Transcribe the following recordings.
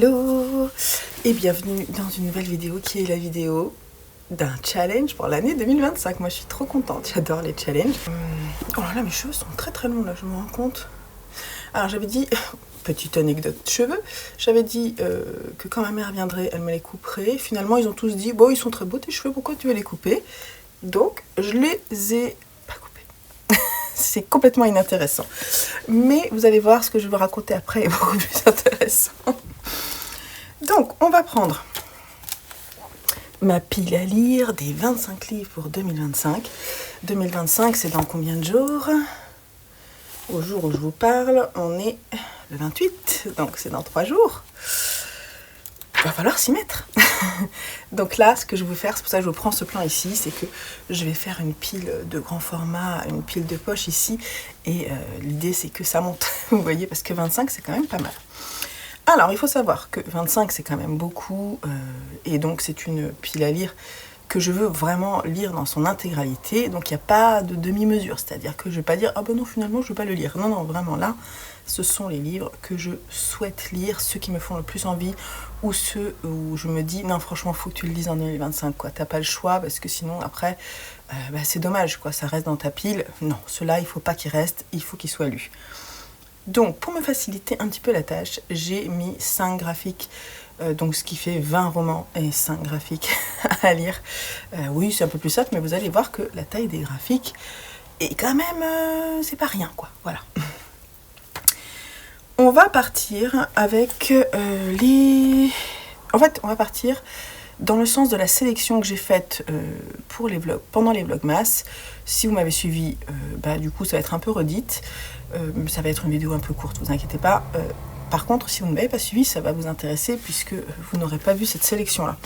Hello et bienvenue dans une nouvelle vidéo qui est la vidéo d'un challenge pour l'année 2025. Moi je suis trop contente, j'adore les challenges. Oh là là, mes cheveux sont très longs là, je me rends compte. Alors j'avais dit, petite anecdote cheveux, j'avais dit que quand ma mère viendrait, elle me les couperait. Finalement ils ont tous dit, bon ils sont très beaux tes cheveux, pourquoi tu veux les couper? Donc je les ai pas coupés. C'est complètement inintéressant. Mais vous allez voir, ce que je vais vous raconter après est beaucoup plus intéressant. Donc, on va prendre ma pile à lire des 25 livres pour 2025. 2025, c'est dans combien de jours? Au jour où je vous parle, on est le 28, donc c'est dans 3 jours. Il va falloir s'y mettre. Donc là, ce que je vais faire, c'est pour ça que je prends ce plan ici, c'est que je vais faire une pile de grand format, une pile de poche ici. Et l'idée, c'est que ça monte, vous voyez, parce que 25, c'est quand même pas mal. Alors, il faut savoir que 25, c'est quand même beaucoup, et donc c'est une pile à lire que je veux vraiment lire dans son intégralité. Donc, il n'y a pas de demi-mesure, c'est-à-dire que je ne vais pas dire « Ah ben non, finalement, je ne veux pas le lire ». Non, non, vraiment, là, ce sont les livres que je souhaite lire, ceux qui me font le plus envie, ou ceux où je me dis « Non, franchement, il faut que tu le lises en 2025, quoi. T'as pas le choix, parce que sinon, après, c'est dommage, quoi. Ça reste dans ta pile. Non, ceux-là, il ne faut pas qu'ils restent, il faut qu'ils soient lus. » Donc, pour me faciliter un petit peu la tâche, j'ai mis 5 graphiques, donc ce qui fait 20 romans et 5 graphiques à lire. Oui, c'est un peu plus simple, mais vous allez voir que la taille des graphiques est quand même, c'est pas rien, quoi. Voilà. On va partir avec En fait, on va partir dans le sens de la sélection que j'ai faite pour les vlogs, pendant les vlogmas. Si vous m'avez suivi, du coup, ça va être un peu redite. Ça va être une vidéo un peu courte, vous inquiétez pas. Par contre, si vous ne m'avez pas suivi, ça va vous intéresser puisque vous n'aurez pas vu cette sélection-là.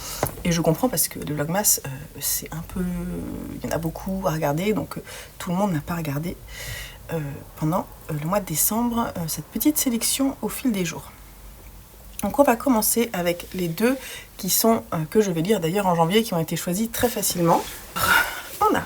Et je comprends parce que le vlogmas, c'est un peu... Il y en a beaucoup à regarder, donc tout le monde n'a pas regardé pendant le mois de décembre cette petite sélection au fil des jours. Donc on va commencer avec les deux qui sont, que je vais lire d'ailleurs en janvier, qui ont été choisis très facilement. On a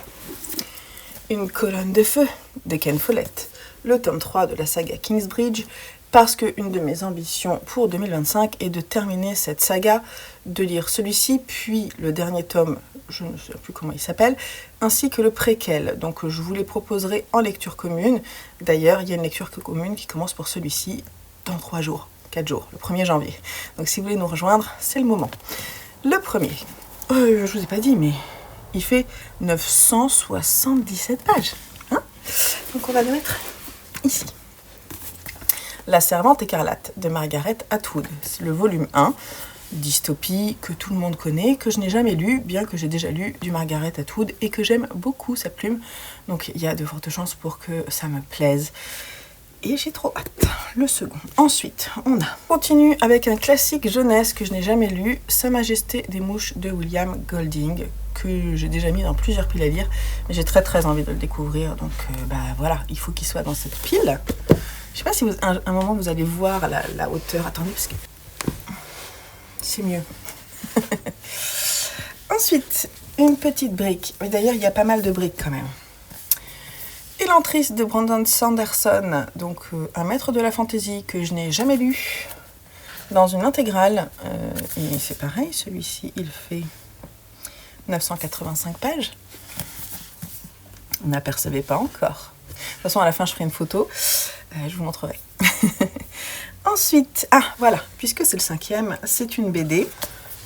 Une colonne de feu de Ken Follett, le tome 3 de la saga Kingsbridge, parce qu'une de mes ambitions pour 2025 est de terminer cette saga, de lire celui-ci, puis le dernier tome, je ne sais plus comment il s'appelle, ainsi que le préquel. Donc je vous les proposerai en lecture commune. D'ailleurs, il y a une lecture commune qui commence pour celui-ci dans 3 jours, 4 jours, le 1er janvier. Donc si vous voulez nous rejoindre, c'est le moment. Le premier, je vous ai pas dit, mais il fait 977 pages. Hein, donc on va le mettre ici. La servante écarlate de Margaret Atwood, c'est le volume 1, dystopie que tout le monde connaît, que je n'ai jamais lu, bien que j'ai déjà lu du Margaret Atwood et que j'aime beaucoup sa plume. Donc il y a de fortes chances pour que ça me plaise. Et j'ai trop hâte. Le second. Ensuite, continue avec un classique jeunesse que je n'ai jamais lu, Sa Majesté des Mouches de William Golding, que j'ai déjà mis dans plusieurs piles à lire, mais j'ai très envie de le découvrir. Donc voilà, il faut qu'il soit dans cette pile. Je sais pas si un moment vous allez voir la hauteur. Attendez, parce que c'est mieux. Ensuite, une petite brique. Mais d'ailleurs, il y a pas mal de briques quand même. Elantris de Brandon Sanderson, donc un maître de la fantaisie que je n'ai jamais lu, dans une intégrale. Et c'est pareil, celui-ci, il fait 985 pages. Vous n'apercevez pas encore. De toute façon, à la fin, je ferai une photo. Je vous montrerai. Ensuite, voilà, puisque c'est le 5e, c'est une BD.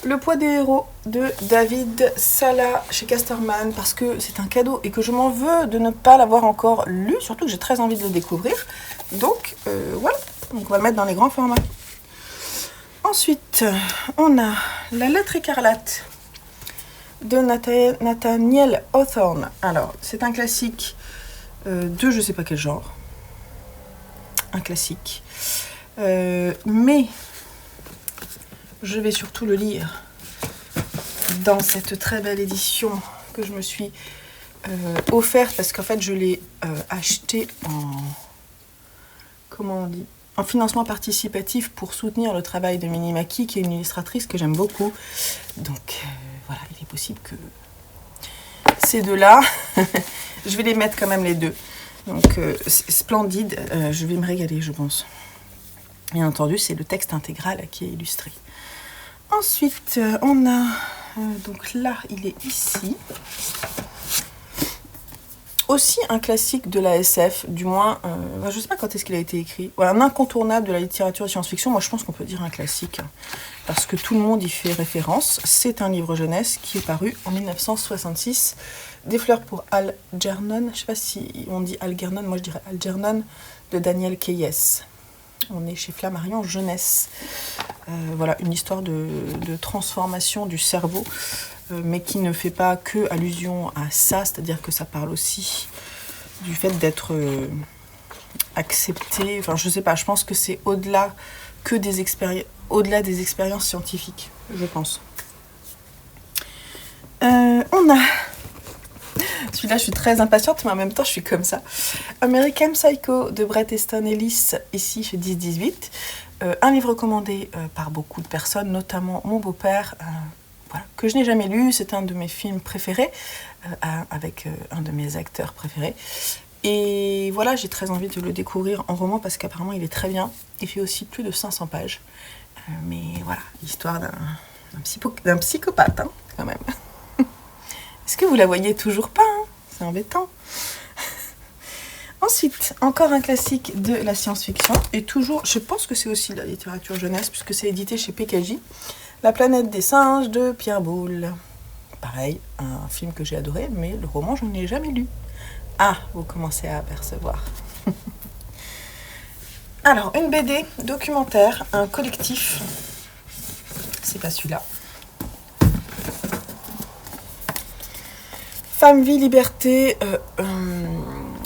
Le poids des héros de David Sala chez Casterman, parce que c'est un cadeau et que je m'en veux de ne pas l'avoir encore lu, surtout que j'ai très envie de le découvrir. Donc, voilà, donc on va le mettre dans les grands formats. Ensuite, on a La lettre écarlate de Nathaniel Hawthorne. Alors, c'est un classique de je sais pas quel genre. Un classique. Mais je vais surtout le lire dans cette très belle édition que je me suis offerte, parce qu'en fait je l'ai acheté en financement participatif pour soutenir le travail de Minnie Maki, qui est une illustratrice que j'aime beaucoup. Donc voilà, il est possible que ces deux-là, je vais les mettre quand même les deux. Donc splendide, je vais me régaler, je pense. Bien entendu, c'est le texte intégral qui est illustré. Ensuite, on a... donc là, il est ici. Aussi un classique de la SF, du moins, je ne sais pas quand est-ce qu'il a été écrit. Voilà, un incontournable de la littérature science-fiction. Moi, je pense qu'on peut dire un classique, parce que tout le monde y fait référence. C'est un livre jeunesse qui est paru en 1966. Des fleurs pour Algernon. Je ne sais pas si on dit Algernon, moi je dirais Algernon, de Daniel Keyes. On est chez Flammarion Jeunesse. Voilà, une histoire de transformation du cerveau, mais qui ne fait pas que allusion à ça, c'est-à-dire que ça parle aussi du fait d'être accepté. Enfin, je sais pas, je pense que c'est au-delà des expériences scientifiques, je pense. On a... Celui-là, je suis très impatiente, mais en même temps, je suis comme ça. American Psycho de Bret Easton Ellis, ici chez 10-18. Un livre recommandé par beaucoup de personnes, notamment mon beau-père, voilà, que je n'ai jamais lu. C'est un de mes films préférés, avec un de mes acteurs préférés. Et voilà, j'ai très envie de le découvrir en roman parce qu'apparemment, il est très bien. Il fait aussi plus de 500 pages. Mais voilà, l'histoire d'un psychopathe, hein, quand même. Est-ce que vous la voyez toujours pas, hein? C'est embêtant. Ensuite, encore un classique de la science-fiction. Et toujours, je pense que c'est aussi de la littérature jeunesse, puisque c'est édité chez PKJ. La planète des singes de Pierre Boulle. Pareil, un film que j'ai adoré, mais le roman, je ne l'ai jamais lu. Ah, vous commencez à apercevoir. Alors, une BD documentaire, un collectif. C'est pas celui-là. Femme, vie, liberté,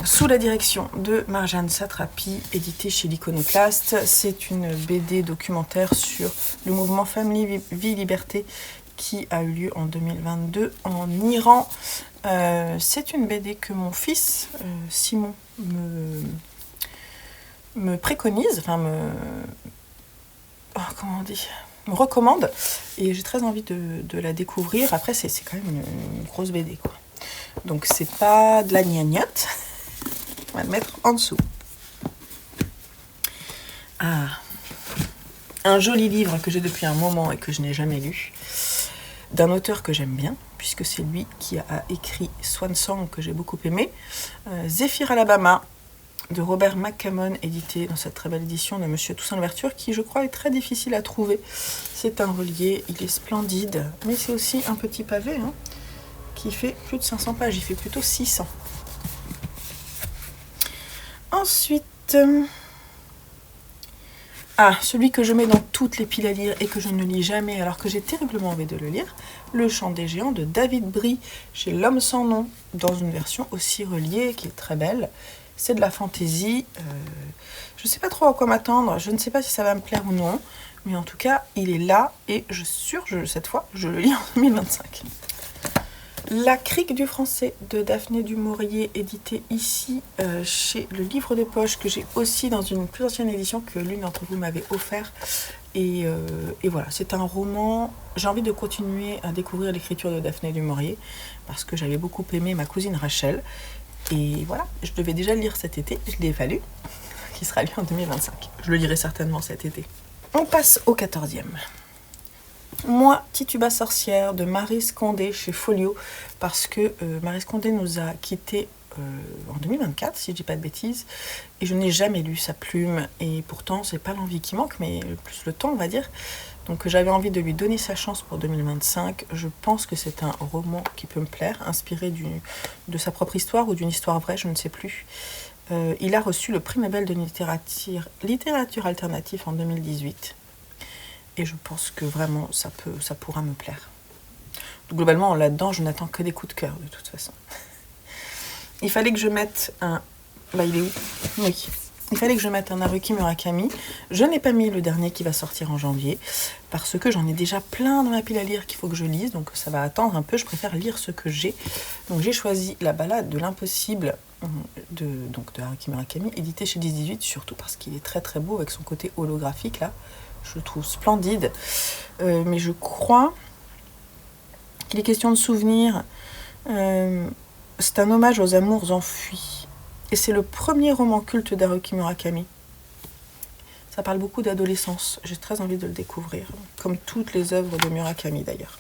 sous la direction de Marjane Satrapi, édité chez l'Iconoclaste. C'est une BD documentaire sur le mouvement Femme, vie, liberté qui a eu lieu en 2022 en Iran. C'est une BD que mon fils, Simon, me préconise, enfin comment on dit, me recommande, et j'ai très envie de la découvrir. Après, c'est quand même une grosse BD, quoi. Donc c'est pas de la gnagnotte. On va le mettre en dessous. Ah, un joli livre que j'ai depuis un moment et que je n'ai jamais lu, d'un auteur que j'aime bien, puisque c'est lui qui a écrit Swan Song, que j'ai beaucoup aimé. Zéphyr Alabama, de Robert McCammon, édité dans cette très belle édition de Monsieur Toussaint Louverture, qui je crois est très difficile à trouver. C'est un relié, il est splendide, mais c'est aussi un petit pavé, hein, qui fait plus de 500 pages, il fait plutôt 600. Ensuite, celui que je mets dans toutes les piles à lire et que je ne lis jamais alors que j'ai terriblement envie de le lire, Le Chant des Géants de David Brie, chez L'Homme sans nom, dans une version aussi reliée qui est très belle. C'est de la fantaisie, je ne sais pas trop à quoi m'attendre, je ne sais pas si ça va me plaire ou non, mais en tout cas, il est là et cette fois, je le lis en 2025. La crique du français de Daphné du Maurier, édité ici chez Le Livre de Poche, que j'ai aussi dans une plus ancienne édition que l'une d'entre vous m'avait offert. Et voilà, c'est un roman. J'ai envie de continuer à découvrir l'écriture de Daphné du Maurier parce que j'avais beaucoup aimé Ma cousine Rachel. Et voilà, je devais déjà le lire cet été, je l'ai fallu, qui sera lu en 2025. Je le lirai certainement cet été. On passe au 14e. Moi, Tituba sorcière de Maryse Condé chez Folio, parce que Maryse Condé nous a quittés en 2024, si je dis pas de bêtises, et je n'ai jamais lu sa plume, et pourtant c'est pas l'envie qui manque, mais plus le temps, on va dire. Donc j'avais envie de lui donner sa chance pour 2025. Je pense que c'est un roman qui peut me plaire, inspiré de sa propre histoire ou d'une histoire vraie, je ne sais plus. Il a reçu le prix Nobel de littérature alternative en 2018. Et je pense que vraiment, ça pourra me plaire. Globalement, là-dedans, je n'attends que des coups de cœur, de toute façon. Il fallait que je mette un... Bah, il est où? Oui. Il fallait que je mette un Haruki Murakami. Je n'ai pas mis le dernier qui va sortir en janvier, parce que j'en ai déjà plein dans ma pile à lire qu'il faut que je lise, donc ça va attendre un peu. Je préfère lire ce que j'ai. Donc j'ai choisi La Ballade de l'impossible de Haruki Murakami, édité chez 10-18, surtout parce qu'il est très très beau avec son côté holographique, là. Je le trouve splendide, mais je crois qu'il est question de souvenirs. C'est un hommage aux amours enfuis, et c'est le premier roman culte d'Haruki Murakami. Ça parle beaucoup d'adolescence. J'ai très envie de le découvrir. Comme toutes les œuvres de Murakami d'ailleurs.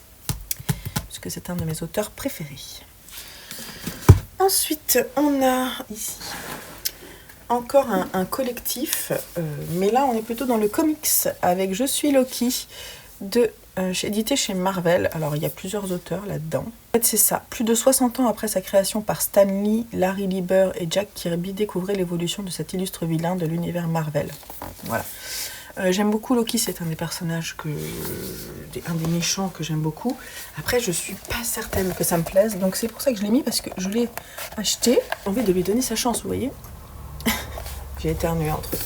Parce que c'est un de mes auteurs préférés. Ensuite, on a ici encore un collectif. Mais là, on est plutôt dans le comics avec Je suis Loki édité chez Marvel. Alors, il y a plusieurs auteurs là-dedans. En fait, c'est ça. Plus de 60 ans après sa création par Stan Lee, Larry Lieber et Jack Kirby découvraient l'évolution de cet illustre vilain de l'univers Marvel. Voilà. J'aime beaucoup Loki, c'est un des personnages un des méchants que j'aime beaucoup. Après, je suis pas certaine que ça me plaise, donc c'est pour ça que je l'ai mis, parce que je l'ai acheté. J'ai envie de lui donner sa chance, vous voyez. J'ai éternué entre eux.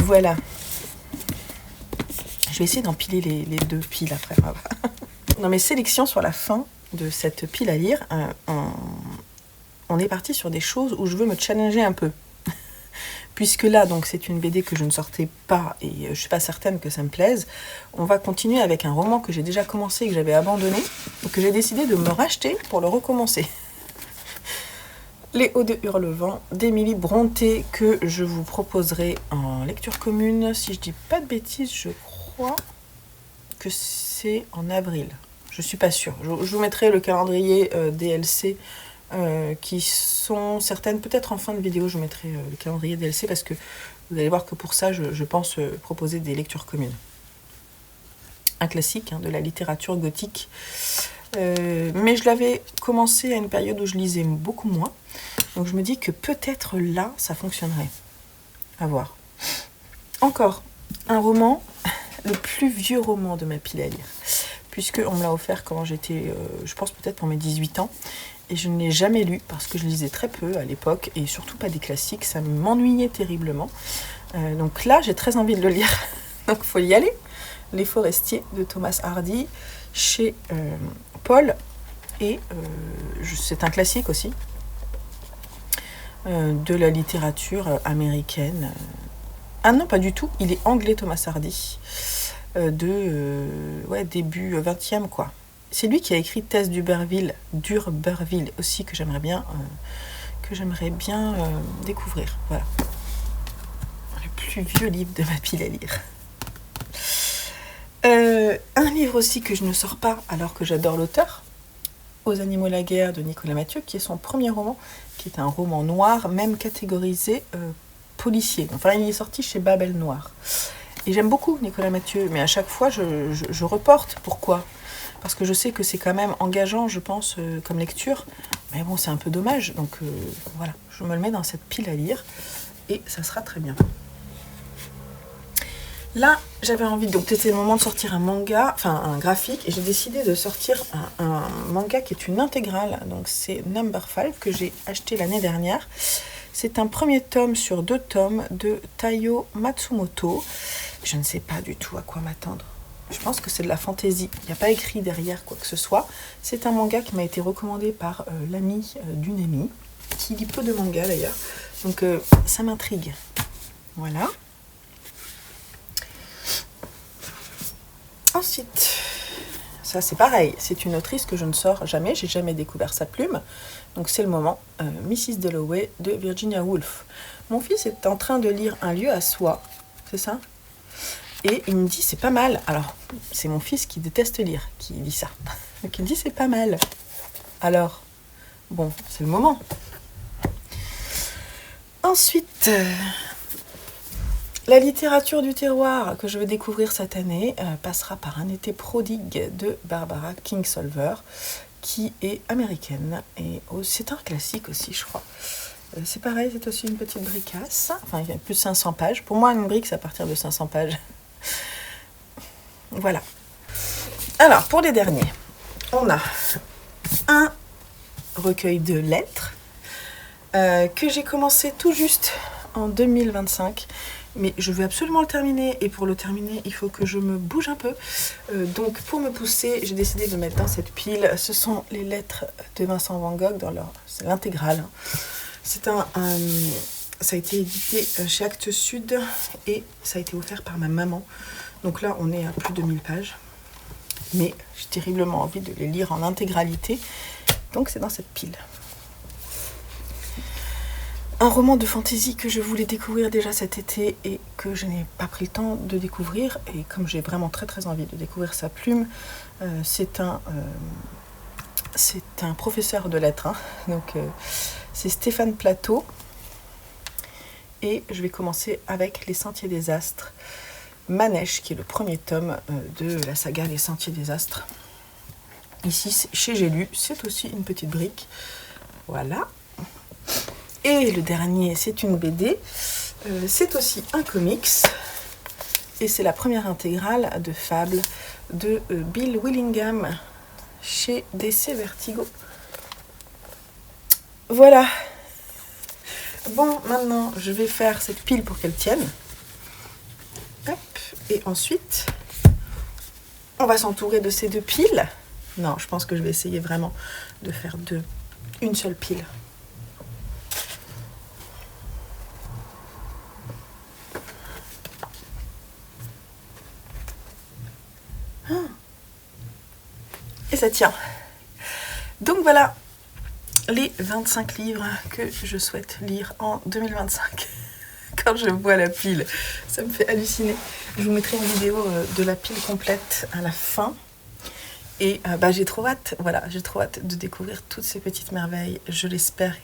Voilà. Je vais essayer d'empiler les deux piles après. Dans mes sélections sur la fin de cette pile à lire, on est parti sur des choses où je veux me challenger un peu. Puisque là, donc, c'est une BD que je ne sortais pas et je ne suis pas certaine que ça me plaise, on va continuer avec un roman que j'ai déjà commencé et que j'avais abandonné et que j'ai décidé de me racheter pour le recommencer. Les Hauts de Hurlevent d'Émilie Brontë, que je vous proposerai en lecture commune. Si je dis pas de bêtises, je crois que c'est en avril. Je suis pas sûre. Je vous mettrai le calendrier DLC qui sont certaines, peut-être en fin de vidéo, je vous mettrai le calendrier DLC parce que vous allez voir que pour ça, je pense proposer des lectures communes. Un classique de la littérature gothique. Mais je l'avais commencé à une période où je lisais beaucoup moins. Donc je me dis que peut-être là, ça fonctionnerait. À voir. Encore un roman, le plus vieux roman de ma pile à lire. Puisqu'on me l'a offert quand j'étais, je pense peut-être pour mes 18 ans. Et je ne l'ai jamais lu parce que je lisais très peu à l'époque et surtout pas des classiques. Ça m'ennuyait terriblement. Donc là, j'ai très envie de le lire. Donc il faut y aller. Les Forestiers de Thomas Hardy chez Paul. Et c'est un classique aussi de la littérature américaine. Ah non, pas du tout. Il est anglais, Thomas Hardy. Début 20e, quoi. C'est lui qui a écrit Tess d'Urberville aussi, que j'aimerais bien découvrir. Voilà. Le plus vieux livre de ma pile à lire. Un livre aussi que je ne sors pas alors que j'adore l'auteur, Aux animaux la guerre de Nicolas Mathieu, qui est son premier roman, qui est un roman noir, même catégorisé policier. Enfin, il est sorti chez Babel Noir. Et j'aime beaucoup Nicolas Mathieu, mais à chaque fois, je reporte. Pourquoi ? Parce que je sais que c'est quand même engageant, je pense, comme lecture. Mais bon, c'est un peu dommage. Donc voilà, je me le mets dans cette pile à lire. Et ça sera très bien. Là, j'avais envie, donc c'était le moment de sortir un manga, enfin un graphique, et j'ai décidé de sortir un manga qui est une intégrale. Donc c'est Number 5 que j'ai acheté l'année dernière. C'est un premier tome sur 2 tomes de Taiyo Matsumoto. Je ne sais pas du tout à quoi m'attendre. Je pense que c'est de la fantaisie. Il n'y a pas écrit derrière quoi que ce soit. C'est un manga qui m'a été recommandé par l'ami d'une amie, qui lit peu de mangas d'ailleurs. Donc ça m'intrigue. Voilà. Ensuite, ça c'est pareil, c'est une autrice que je ne sors jamais, j'ai jamais découvert sa plume. Donc c'est le moment, Mrs. Dalloway de Virginia Woolf. Mon fils est en train de lire Un lieu à soi, c'est ça ? Et il me dit c'est pas mal. Alors, c'est mon fils qui déteste lire, qui dit ça. Donc il me dit c'est pas mal. Alors, bon, c'est le moment. Ensuite... la littérature du terroir que je vais découvrir cette année passera par Un été prodigue de Barbara Kingsolver, qui est américaine. Et c'est un classique aussi, je crois. C'est pareil, c'est aussi une petite bricasse. Enfin, il y a plus de 500 pages. Pour moi, une brique, c'est à partir de 500 pages. Voilà. Alors, pour les derniers, on a un recueil de lettres que j'ai commencé tout juste en 2025. Mais je veux absolument le terminer, et pour le terminer, il faut que je me bouge un peu. Donc, pour me pousser, j'ai décidé de mettre dans cette pile. Ce sont les lettres de Vincent Van Gogh, c'est l'intégrale. Ça a été édité chez Actes Sud, et ça a été offert par ma maman. Donc là, on est à plus de 1000 pages. Mais j'ai terriblement envie de les lire en intégralité. Donc, c'est dans cette pile. un roman de fantasy que je voulais découvrir déjà cet été et que je n'ai pas pris le temps de découvrir. Et comme j'ai vraiment très très envie de découvrir sa plume, c'est un professeur de lettres, hein. Donc c'est Stéphane Plateau. Et je vais commencer avec Les Sentiers des Astres, Manèche, qui est le premier tome de la saga Les Sentiers des Astres. Ici, chez J'ai lu, c'est aussi une petite brique. Voilà. Et le dernier, c'est une BD. C'est aussi un comics. Et c'est la première intégrale de Fable de Bill Willingham chez DC Vertigo. Voilà. Bon, maintenant, je vais faire cette pile pour qu'elle tienne. Hop. Et ensuite, on va s'entourer de ces deux piles. Non, je pense que je vais essayer vraiment de faire une seule pile. Et ça tient. Donc voilà, les 25 livres que je souhaite lire en 2025. Quand je vois la pile, ça me fait halluciner. Je vous mettrai une vidéo de la pile complète à la fin. Et j'ai trop hâte, voilà, j'ai trop hâte de découvrir toutes ces petites merveilles. J'espère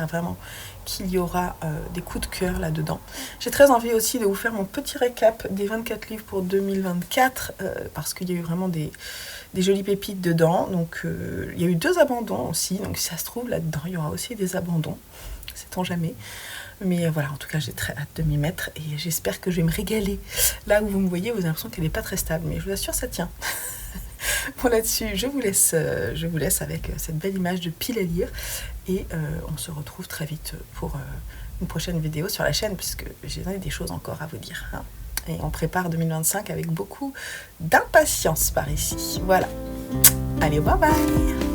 vraiment qu'il y aura des coups de cœur là-dedans. J'ai très envie aussi de vous faire mon petit récap des 24 livres pour 2024, parce qu'il y a eu vraiment des jolies pépites dedans. Donc il y a eu 2 abandons aussi, donc si ça se trouve là-dedans, il y aura aussi des abandons, sait-on jamais. Mais voilà, en tout cas, j'ai très hâte de m'y mettre et j'espère que je vais me régaler. Là où vous me voyez, vous avez l'impression qu'elle n'est pas très stable, mais je vous assure, ça tient. Bon, là-dessus, je vous laisse avec cette belle image de pile à lire et on se retrouve très vite pour une prochaine vidéo sur la chaîne puisque j'ai des choses encore à vous dire, hein. Et on prépare 2025 avec beaucoup d'impatience par ici. Voilà. Allez, bye bye!